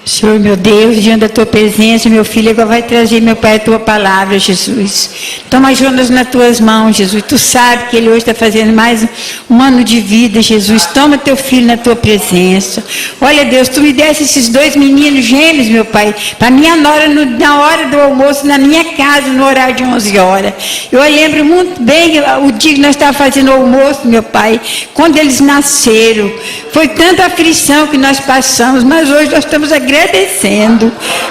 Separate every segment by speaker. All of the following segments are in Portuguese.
Speaker 1: Senhor, meu Deus, diante da tua presença, meu filho agora vai trazer, meu Pai, a tua palavra, Jesus. Toma Jonas nas tuas mãos, Jesus. Tu sabes que ele hoje está fazendo mais um ano de vida, Jesus. Toma teu filho na tua presença. Olha, Deus, tu me desse esses 2 meninos gêmeos, meu Pai, para minha nora na hora do almoço, na minha casa, no horário de 11 horas. Eu lembro muito bem o dia que nós estávamos fazendo o almoço, meu Pai, quando eles nasceram. Foi tanta aflição que nós passamos, mas hoje nós estamos agradecendo.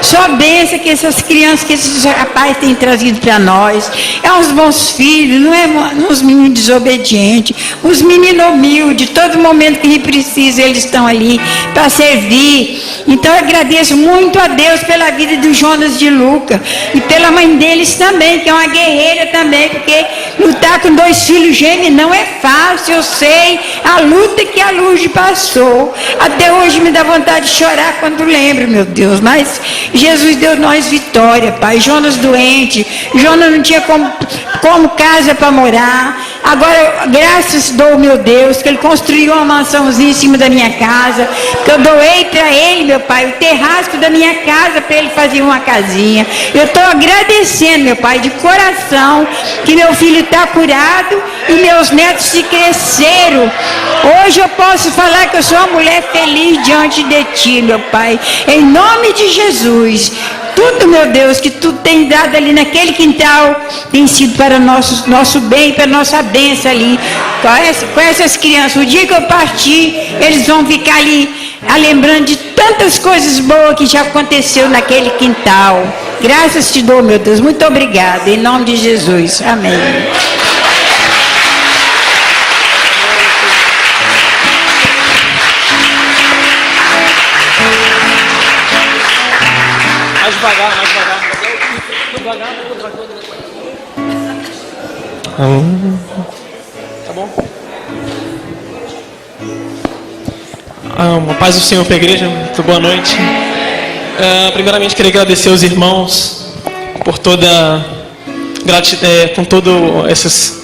Speaker 1: Só benção que essas crianças, que esses rapazes têm trazido para nós. É uns bons filhos, não é uns meninos desobedientes, uns meninos humildes. Todo momento que ele precisa, eles estão ali para servir. Então eu agradeço muito a Deus pela vida do Jonas de Luca e pela mãe deles também, que é uma guerreira também, porque lutar com 2 filhos gêmeos não é fácil. Eu sei a luta que a Luz passou. Até hoje me dá vontade de chorar quando lembro, meu Deus. Mas Jesus deu nós vitória, Pai. Jonas doente, Jonas não tinha como casa para morar. Agora, graças dou, meu Deus, que ele construiu uma mansãozinha em cima da minha casa, que eu doei para ele, meu Pai, o terraço da minha casa para ele fazer uma casinha. Eu estou agradecendo, meu Pai, de coração, que meu filho está curado e meus netos se cresceram. Hoje eu posso falar que eu sou uma mulher feliz diante de Ti, meu Pai, em nome de Jesus. Tudo, meu Deus, que Tu tem dado ali naquele quintal tem sido para nosso bem, para nossa bênção ali, com essas crianças. O dia que eu partir, eles vão ficar ali lembrando de tantas coisas boas que já aconteceu naquele quintal. Graças Te dou, meu Deus, muito obrigada, em nome de Jesus, amém.
Speaker 2: Mais devagar. Tá bom? Uma paz do Senhor para a igreja, muito boa noite. Primeiramente, queria agradecer aos irmãos por com todos esses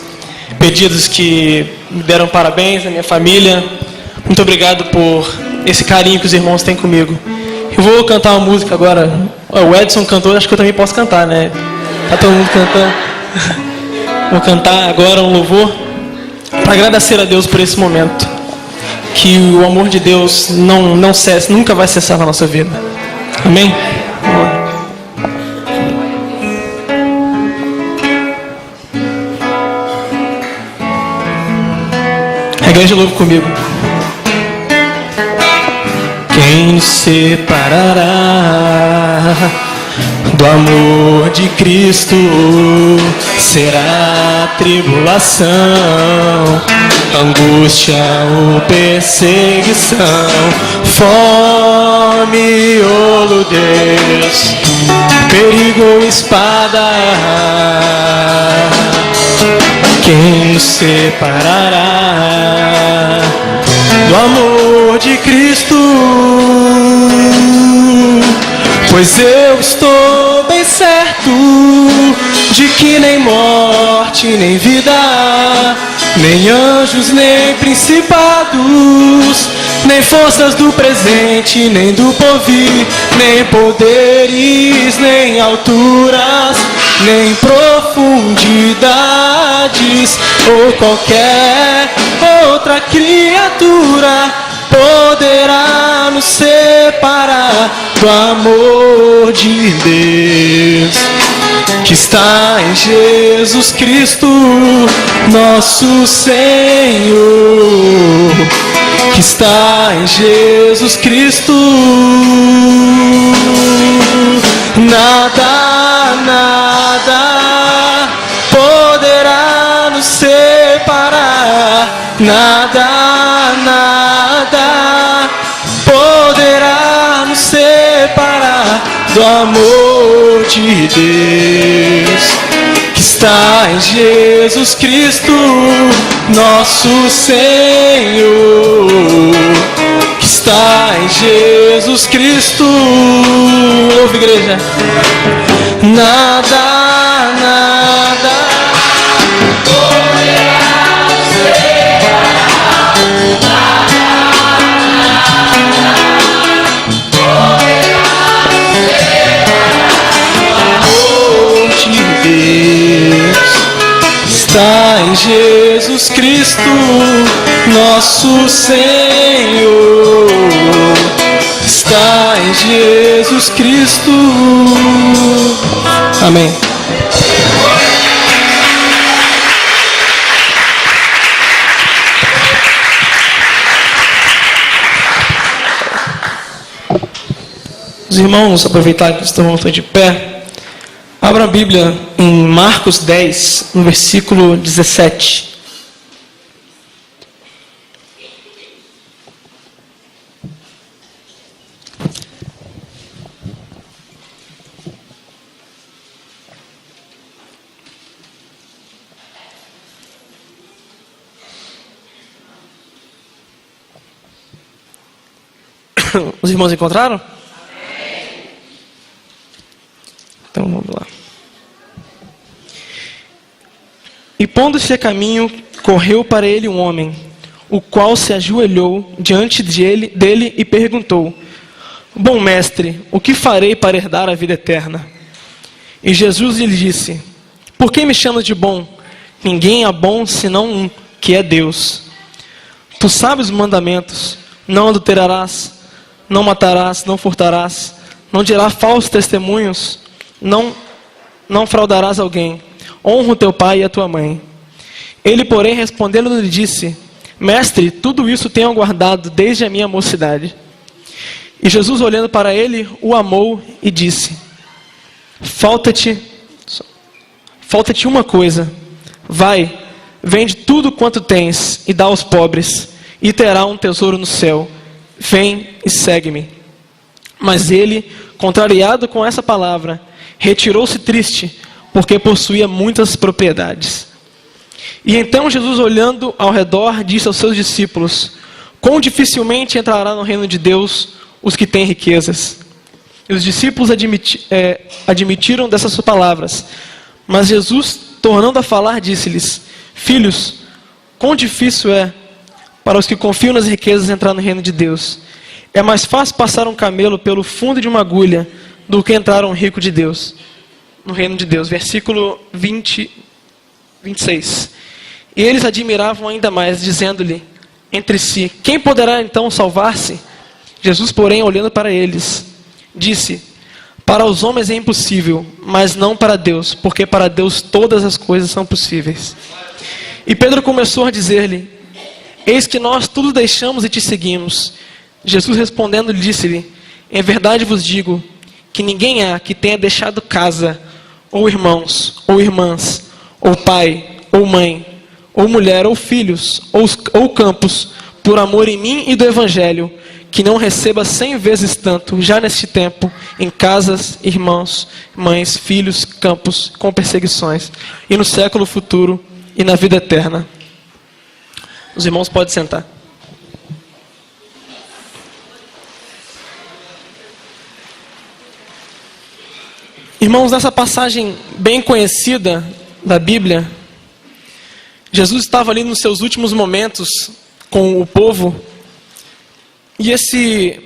Speaker 2: pedidos que me deram parabéns, a minha família. Muito obrigado por esse carinho que os irmãos têm comigo. Eu vou cantar uma música agora. O Edson cantou, acho que eu também posso cantar, né? Tá todo mundo cantando. Vou cantar agora um louvor para agradecer a Deus por esse momento. Que o amor de Deus não cesse, nunca vai cessar na nossa vida. Amém? Vamos lá. A igreja louva comigo. Quem nos separará do amor de Cristo? Será tribulação, angústia ou perseguição, fome ou nudez, perigo ou espada? Quem nos separará do amor de Cristo? Pois eu estou bem certo de que nem morte, nem vida, nem anjos, nem principados, nem forças do presente, nem do porvir, nem poderes, nem alturas, nem profundidades, ou qualquer outra criatura poderá nos separar do amor de Deus que está em Jesus Cristo, nosso Senhor, que está em Jesus Cristo. Nada poderá nos separar, nada poderá nos separar do amor de Deus que está em Jesus Cristo, nosso Senhor, que está em Jesus Cristo. Ouve, igreja. Nada poderá nos separar, nada poderá está em Jesus Cristo, nosso Senhor. Está em Jesus Cristo. Amém. Os irmãos, aproveitar que estão de pé, abra a Bíblia em Marcos 10, no versículo 17. Os irmãos encontraram? Então vamos lá. E pondo-se a caminho, correu para ele um homem, o qual se ajoelhou diante dele e perguntou: Bom mestre, o que farei para herdar a vida eterna? E Jesus lhe disse: Por que me chamas de bom? Ninguém é bom senão um, que é Deus. Tu sabes os mandamentos: não adulterarás, não matarás, não furtarás, não dirás falsos testemunhos, não fraudarás alguém, honra o teu pai e a tua mãe. Ele, porém, respondendo, lhe disse: Mestre, tudo isso tenho aguardado desde a minha mocidade. E Jesus, olhando para ele, o amou e disse: Falta-te uma coisa. Vai, vende tudo quanto tens e dá aos pobres, e terá um tesouro no céu. Vem e segue-me. Mas ele, contrariado com essa palavra, retirou-se triste, porque possuía muitas propriedades. E então Jesus, olhando ao redor, disse aos seus discípulos: Quão dificilmente entrará no reino de Deus os que têm riquezas. E os discípulos admitiram dessas palavras. Mas Jesus, tornando a falar, disse-lhes: Filhos, quão difícil é para os que confiam nas riquezas entrar no reino de Deus. É mais fácil passar um camelo pelo fundo de uma agulha do que entrar um rico de Deus no reino de Deus. Versículo 26. E eles admiravam ainda mais, dizendo-lhe entre si: Quem poderá então salvar-se? Jesus, porém, olhando para eles, disse: Para os homens é impossível, mas não para Deus, porque para Deus todas as coisas são possíveis. E Pedro começou a dizer-lhe: Eis que nós tudo deixamos e te seguimos. Jesus, respondendo, disse-lhe: Em verdade vos digo que ninguém há que tenha deixado casa, ou irmãos, ou irmãs, ou pai, ou mãe, ou mulher, ou filhos, ou campos, por amor em mim e do Evangelho, que não receba 100 vezes tanto, já neste tempo, em casas, irmãos, mães, filhos, campos, com perseguições, e no século futuro, e na vida eterna. Os irmãos podem sentar. Irmãos, nessa passagem bem conhecida da Bíblia, Jesus estava ali nos seus últimos momentos com o povo, e esse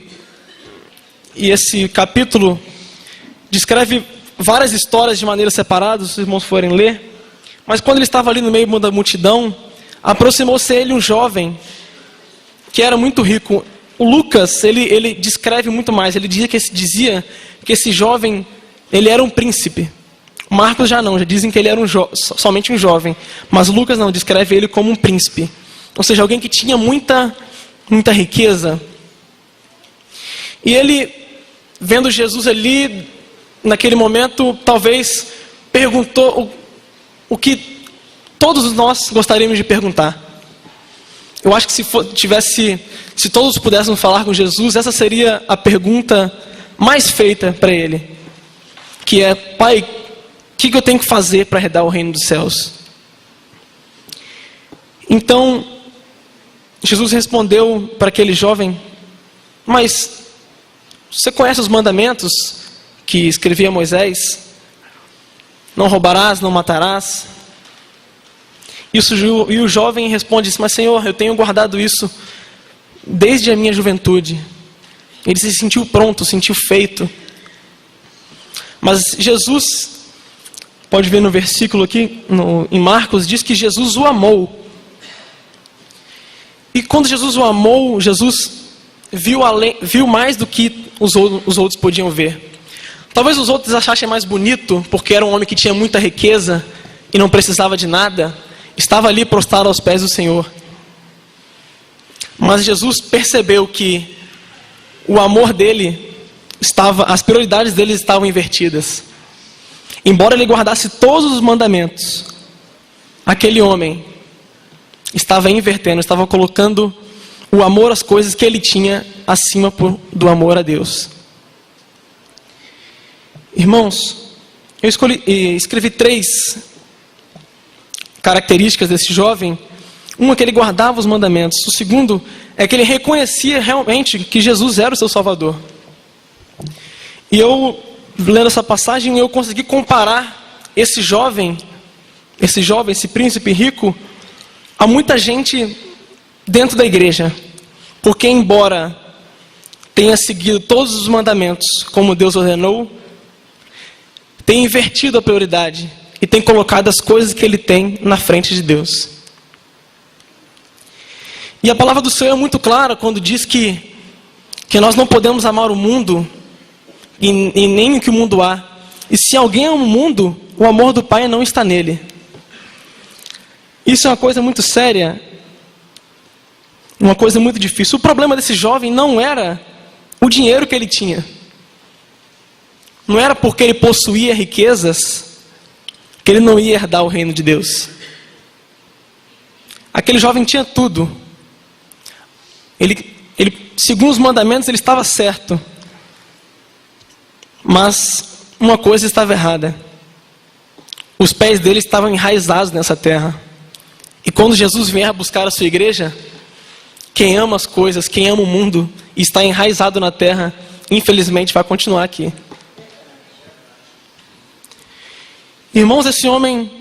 Speaker 2: capítulo descreve várias histórias de maneira separada, se os irmãos forem ler, mas quando ele estava ali no meio da multidão, aproximou-se ele um jovem que era muito rico. O Lucas, ele descreve muito mais, ele dizia que esse jovem, ele era um príncipe. Marcos já não, já dizem que ele era somente um jovem. Mas Lucas não, descreve ele como um príncipe. Ou seja, alguém que tinha muita riqueza. E ele, vendo Jesus ali, naquele momento, talvez perguntou o que todos nós gostaríamos de perguntar. Eu acho que se todos pudéssemos falar com Jesus, essa seria a pergunta mais feita para ele. Que é: Pai, o que eu tenho que fazer para herdar o reino dos céus? Então, Jesus respondeu para aquele jovem: Mas você conhece os mandamentos que escrevia Moisés? Não roubarás, não matarás. E o jovem responde: Mas Senhor, eu tenho guardado isso desde a minha juventude. Ele se sentiu pronto, sentiu feito. Mas Jesus pode ver no versículo aqui, em Marcos, diz que Jesus o amou. E quando Jesus o amou, Jesus viu mais do que os outros podiam ver. Talvez os outros achassem mais bonito, porque era um homem que tinha muita riqueza e não precisava de nada. Estava ali prostrado aos pés do Senhor. Mas Jesus percebeu que o amor dele as prioridades dele estavam invertidas. Embora ele guardasse todos os mandamentos, aquele homem estava invertendo, estava colocando o amor às coisas que ele tinha acima do amor a Deus. Irmãos, eu escrevi 3 características desse jovem. Uma é que ele guardava os mandamentos. O segundo é que ele reconhecia realmente que Jesus era o seu Salvador. E eu, lendo essa passagem, eu consegui comparar esse príncipe rico, a muita gente dentro da igreja. Porque embora tenha seguido todos os mandamentos como Deus ordenou, tem invertido a prioridade e tem colocado as coisas que ele tem na frente de Deus. E a palavra do Senhor é muito clara quando diz que nós não podemos amar o mundo e nem o que o mundo há. E se alguém ama o mundo, o amor do Pai não está nele. Isso é uma coisa muito séria, uma coisa muito difícil. O problema desse jovem não era o dinheiro que ele tinha. Não era porque ele possuía riquezas que ele não ia herdar o reino de Deus. Aquele jovem tinha tudo. Ele, segundo os mandamentos, ele estava certo. Mas uma coisa estava errada. Os pés dele estavam enraizados nessa terra. E quando Jesus vier buscar a sua igreja, quem ama as coisas, quem ama o mundo e está enraizado na terra, infelizmente vai continuar aqui. Irmãos, esse homem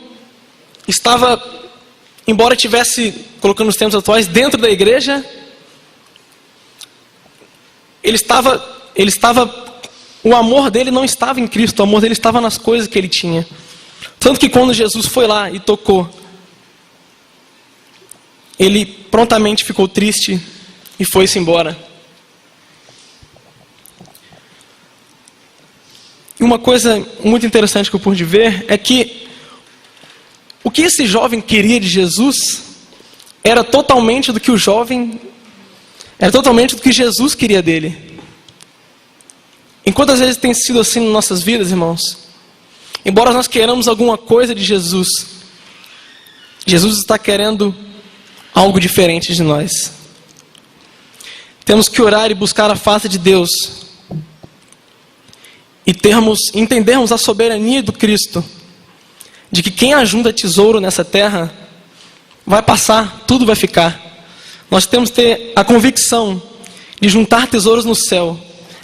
Speaker 2: estava, embora estivesse, colocando os tempos atuais, dentro da igreja, o amor dele não estava em Cristo, o amor dele estava nas coisas que ele tinha. Tanto que quando Jesus foi lá e tocou, ele prontamente ficou triste e foi-se embora. E uma coisa muito interessante que eu pude ver é que o que esse jovem queria de Jesus era totalmente do que Jesus queria dele. E quantas vezes tem sido assim nas nossas vidas, irmãos? Embora nós queiramos alguma coisa de Jesus, Jesus está querendo algo diferente de nós. Temos que orar e buscar a face de Deus e entendermos a soberania do Cristo, de que quem ajunta tesouro nessa terra vai passar, tudo vai ficar. Nós temos que ter a convicção de juntar tesouros no céu.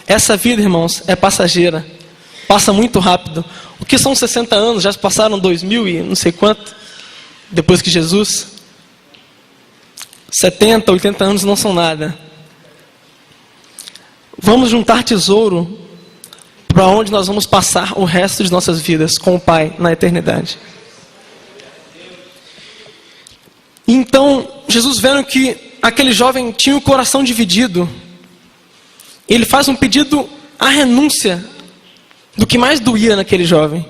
Speaker 2: Essa vida, irmãos, é passageira, passa muito rápido. O que são 60 anos? Já passaram 2000 e não sei quanto, depois que Jesus. 70, 80 anos não são nada. Vamos juntar tesouro para onde nós vamos passar o resto de nossas vidas com o Pai na eternidade. Então, Jesus, vendo que aquele jovem tinha o coração dividido, ele faz um pedido à renúncia do que mais doía naquele jovem,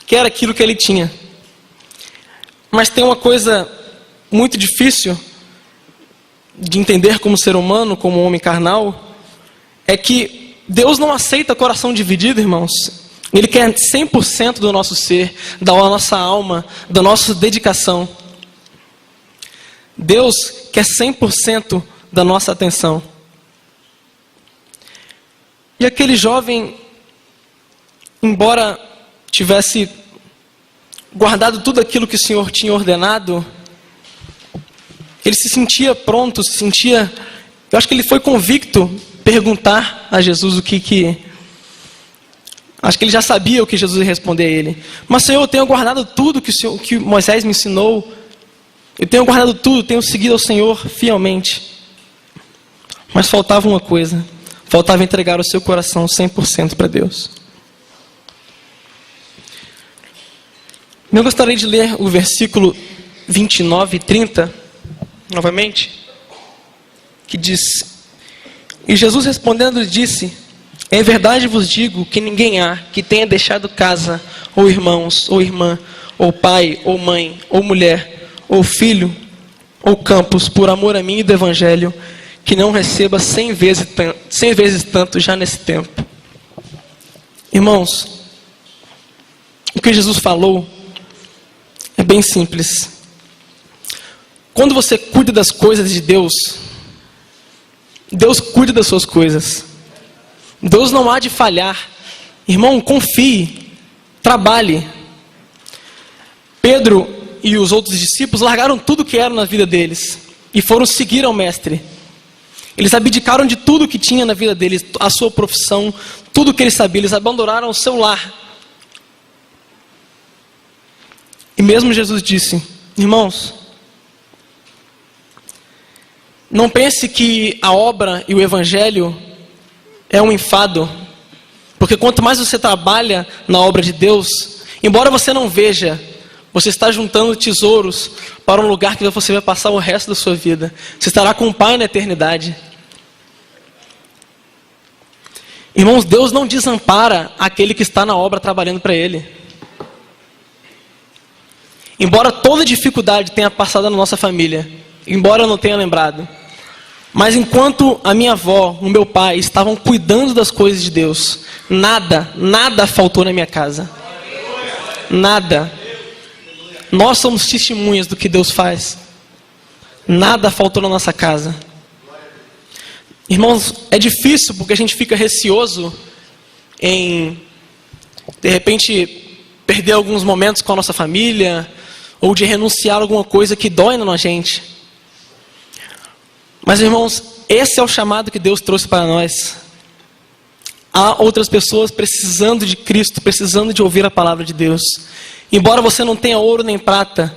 Speaker 2: que era aquilo que ele tinha. Mas tem uma coisa muito difícil de entender como ser humano, como homem carnal, é que Deus não aceita coração dividido, irmãos. Ele quer 100% do nosso ser, da nossa alma, da nossa dedicação. Deus quer 100% da nossa atenção. E aquele jovem, embora tivesse guardado tudo aquilo que o Senhor tinha ordenado, ele se sentia pronto, eu acho que ele foi convicto perguntar a Jesus acho que ele já sabia o que Jesus ia responder a ele. Mas, Senhor, eu tenho guardado tudo que Moisés me ensinou. Eu tenho guardado tudo, tenho seguido ao Senhor fielmente. Mas faltava uma coisa. Faltava entregar o seu coração 100% para Deus. Eu gostaria de ler o versículo 29 e 30, novamente, que diz: E Jesus respondendo disse: Em verdade vos digo que ninguém há que tenha deixado casa, ou irmãos, ou irmã, ou pai, ou mãe, ou mulher, ou filho, ou campos, por amor a mim e do Evangelho, que não receba 100 vezes tanto já nesse tempo. Irmãos, o que Jesus falou é bem simples. Quando você cuida das coisas de Deus, Deus cuida das suas coisas. Deus não há de falhar. Irmão, confie, trabalhe. Pedro e os outros discípulos largaram tudo que era na vida deles e foram seguir ao Mestre. Eles abdicaram de tudo que tinha na vida deles, a sua profissão, tudo que eles sabiam. Eles abandonaram o seu lar. E mesmo Jesus disse: irmãos, não pense que a obra e o Evangelho é um enfado, porque quanto mais você trabalha na obra de Deus, embora você não veja, você está juntando tesouros para um lugar que você vai passar o resto da sua vida. Você estará com o Pai na eternidade. Irmãos, Deus não desampara aquele que está na obra trabalhando para Ele. Embora toda dificuldade tenha passado na nossa família, embora eu não tenha lembrado, mas enquanto a minha avó, o meu pai estavam cuidando das coisas de Deus, nada faltou na minha casa. Nada. Nós somos testemunhas do que Deus faz. Nada faltou na nossa casa. Irmãos, é difícil porque a gente fica receoso em, de repente, perder alguns momentos com a nossa família, ou de renunciar a alguma coisa que dói na gente. Mas, irmãos, esse é o chamado que Deus trouxe para nós. Há outras pessoas precisando de Cristo, precisando de ouvir a palavra de Deus. Embora você não tenha ouro nem prata,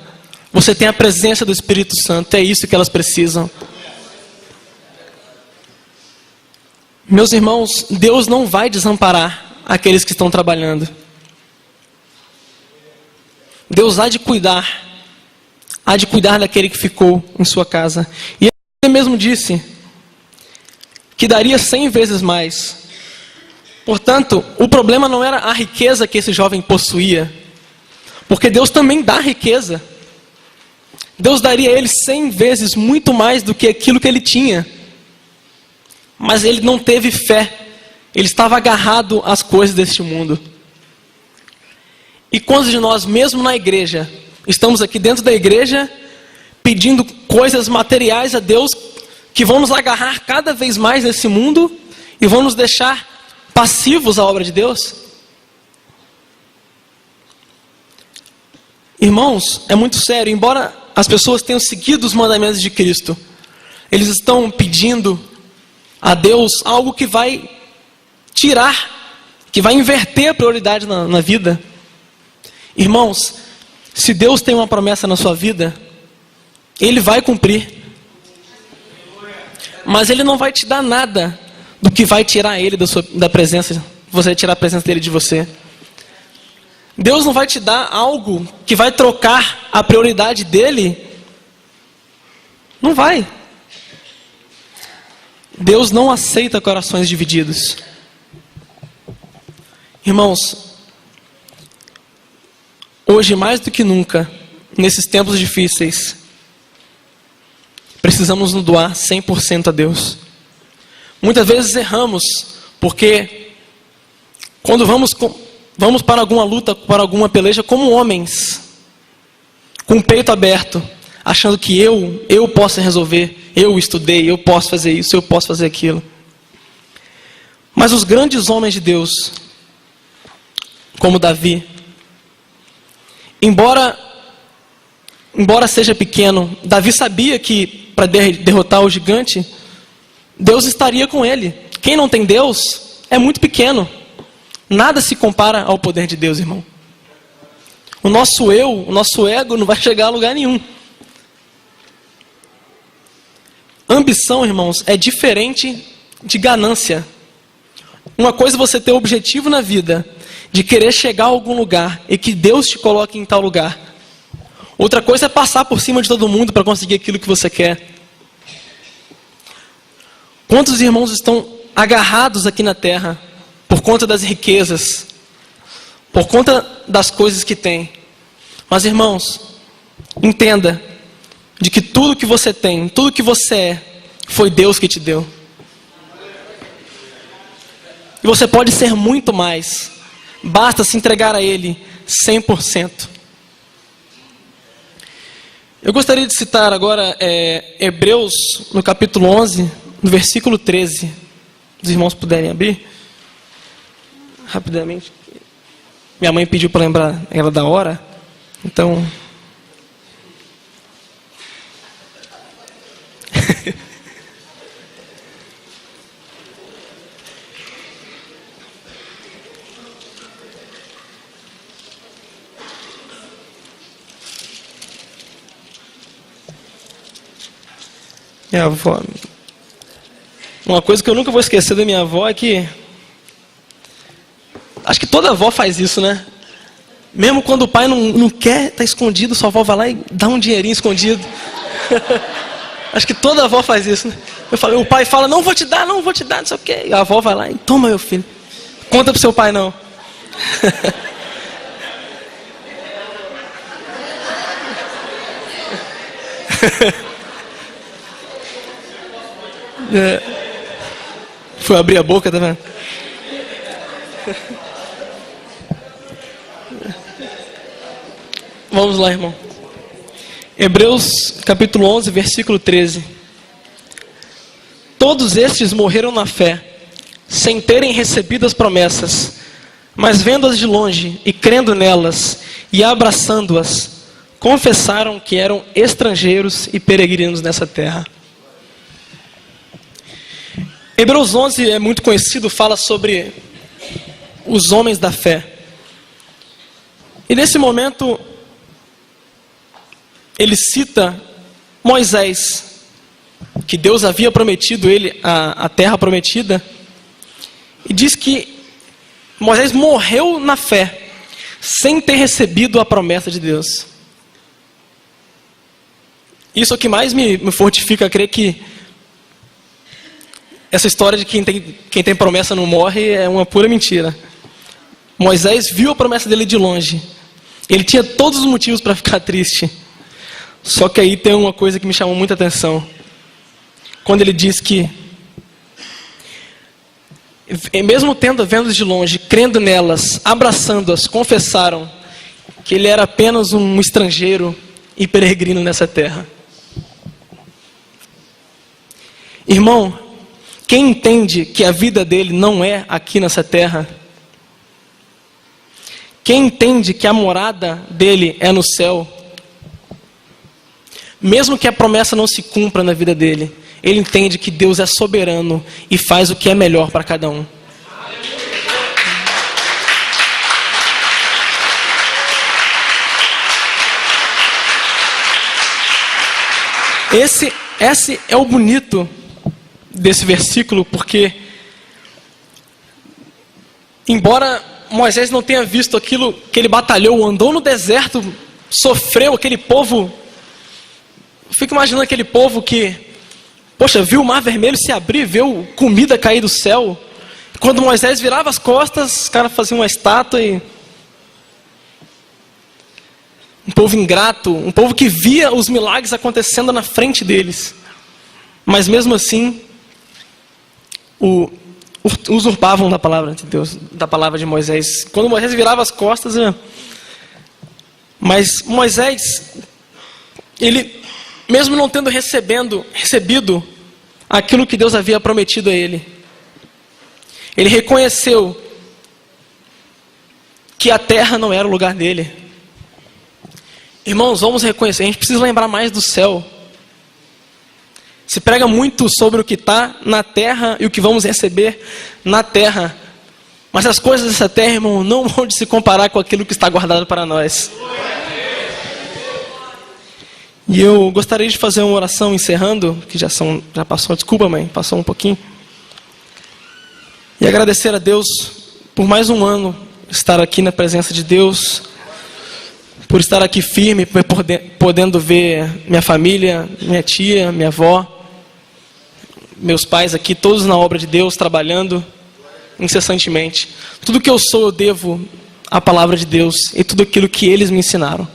Speaker 2: você tem a presença do Espírito Santo. É isso que elas precisam. Meus irmãos, Deus não vai desamparar aqueles que estão trabalhando. Deus há de cuidar daquele que ficou em sua casa. E Ele mesmo disse que daria 100 vezes mais. Portanto, o problema não era a riqueza que esse jovem possuía, porque Deus também dá riqueza. Deus daria a ele 100 vezes muito mais do que aquilo que ele tinha. Mas ele não teve fé. Ele estava agarrado às coisas deste mundo. E quantos de nós, mesmo na igreja, estamos aqui dentro da igreja, pedindo coisas materiais a Deus, que vão nos agarrar cada vez mais nesse mundo, e vão nos deixar passivos à obra de Deus? Irmãos, é muito sério. Embora as pessoas tenham seguido os mandamentos de Cristo, eles estão pedindo a Deus algo que vai tirar, que vai inverter a prioridade na vida. Irmãos, se Deus tem uma promessa na sua vida, Ele vai cumprir. Mas Ele não vai te dar nada do que vai tirar Ele da presença, você vai tirar a presença dEle de você. Deus não vai te dar algo que vai trocar a prioridade dEle. Não vai. Deus não aceita corações divididos. Irmãos, hoje mais do que nunca, nesses tempos difíceis, precisamos nos doar 100% a Deus. Muitas vezes erramos, porque quando vamos para alguma luta, para alguma peleja, como homens, com o peito aberto, achando que eu posso resolver, eu estudei, eu posso fazer isso, eu posso fazer aquilo. Mas os grandes homens de Deus, como Davi, embora seja pequeno, Davi sabia que para derrotar o gigante, Deus estaria com ele. Quem não tem Deus é muito pequeno. Nada se compara ao poder de Deus, irmão. O nosso ego não vai chegar a lugar nenhum. Ambição, irmãos, é diferente de ganância. Uma coisa é você ter objetivo na vida, de querer chegar a algum lugar e que Deus te coloque em tal lugar. Outra coisa é passar por cima de todo mundo para conseguir aquilo que você quer. Quantos irmãos estão agarrados aqui na terra por conta das riquezas, por conta das coisas que têm? Mas, irmãos, entenda de que tudo que você tem, tudo que você é, foi Deus que te deu. E você pode ser muito mais. Basta se entregar a Ele 100%. Eu gostaria de citar agora Hebreus, no capítulo 11, no versículo 13. Os irmãos puderem abrir rapidamente. Minha mãe pediu para lembrar ela da hora. Então... Minha avó. Uma coisa que eu nunca vou esquecer da minha avó é que... Acho que toda avó faz isso, né? Mesmo quando o pai não quer estar escondido, sua avó vai lá e dá um dinheirinho escondido. Acho que toda avó faz isso, né? O pai fala, não vou te dar, não sei o quê. E a avó vai lá e toma, meu filho. Conta pro seu pai, não. Foi abrir a boca, tá vendo? Vamos lá, irmão. Hebreus capítulo 11, versículo 13. Todos estes morreram na fé, sem terem recebido as promessas, mas vendo-as de longe e crendo nelas e abraçando-as, confessaram que eram estrangeiros e peregrinos nessa terra. Hebreus 11 é muito conhecido, fala sobre os homens da fé. E nesse momento, ele cita Moisés, que Deus havia prometido ele a terra prometida, e diz que Moisés morreu na fé, sem ter recebido a promessa de Deus. Isso é o que mais me fortifica a crer que essa história de quem tem promessa não morre é uma pura mentira. Moisés viu a promessa dele de longe. Ele tinha todos os motivos para ficar triste. Só que aí tem uma coisa que me chamou muita atenção. Quando ele diz que, mesmo vendo de longe, crendo nelas, abraçando-as, confessaram que ele era apenas um estrangeiro e peregrino nessa terra. Irmão, quem entende que a vida dele não é aqui nessa terra, quem entende que a morada dele é no céu, mesmo que a promessa não se cumpra na vida dele, ele entende que Deus é soberano e faz o que é melhor para cada um. Esse é o bonito desse versículo, porque embora Moisés não tenha visto aquilo que ele batalhou, andou no deserto, sofreu, aquele povo, eu fico imaginando aquele povo que, poxa, viu o mar vermelho se abrir, viu comida cair do céu, quando Moisés virava as costas, os caras faziam uma estátua e... Um povo ingrato, um povo que via os milagres acontecendo na frente deles, mas mesmo assim usurpavam da palavra de Deus, da palavra de Moisés. Quando Moisés virava as costas, mas Moisés, ele, mesmo não tendo recebido aquilo que Deus havia prometido a ele reconheceu que a terra não era o lugar dele. Irmãos, vamos reconhecer, a gente precisa lembrar mais do céu. Se prega muito sobre o que está na terra e o que vamos receber na terra. Mas as coisas dessa terra, irmão, não vão se comparar com aquilo que está guardado para nós. E eu gostaria de fazer uma oração encerrando, que já passou, desculpa mãe, passou um pouquinho. E agradecer a Deus por mais um ano. estar aqui na presença de Deus, por estar aqui firme, podendo ver minha família, minha tia, minha avó, meus pais aqui, todos na obra de Deus, trabalhando incessantemente. Tudo que eu sou, eu devo à palavra de Deus e tudo aquilo que eles me ensinaram.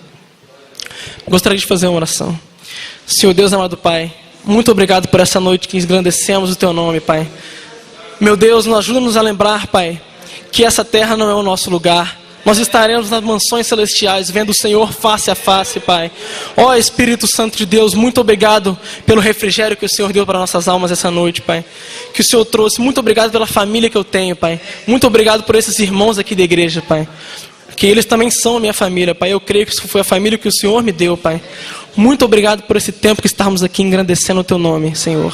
Speaker 2: Gostaria de fazer uma oração. Senhor Deus amado Pai, muito obrigado por essa noite que engrandecemos o Teu nome, Pai. Meu Deus, ajuda-nos a lembrar, Pai, que essa terra não é o nosso lugar. Nós estaremos nas mansões celestiais, vendo o Senhor face a face, Pai. Ó Espírito Santo de Deus, muito obrigado pelo refrigério que o Senhor deu para nossas almas essa noite, Pai. Que o Senhor trouxe. Muito obrigado pela família que eu tenho, Pai. Muito obrigado por esses irmãos aqui da igreja, Pai. Que eles também são a minha família, Pai. Eu creio que isso foi a família que o Senhor me deu, Pai. Muito obrigado por esse tempo que estamos aqui engrandecendo o Teu nome, Senhor.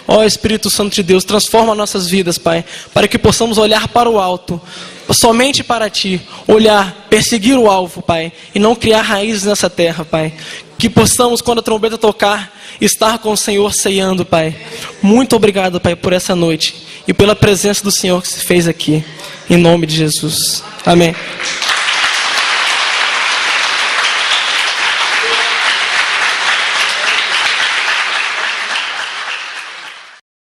Speaker 2: Ó Espírito Santo de Deus, transforma nossas vidas, Pai, para que possamos olhar para o alto, somente para Ti, olhar, perseguir o alvo, Pai, e não criar raízes nessa terra, Pai. Que possamos, quando a trombeta tocar, estar com o Senhor ceando, Pai. Muito obrigado, Pai, por essa noite e pela presença do Senhor que se fez aqui, em nome de Jesus. Amém.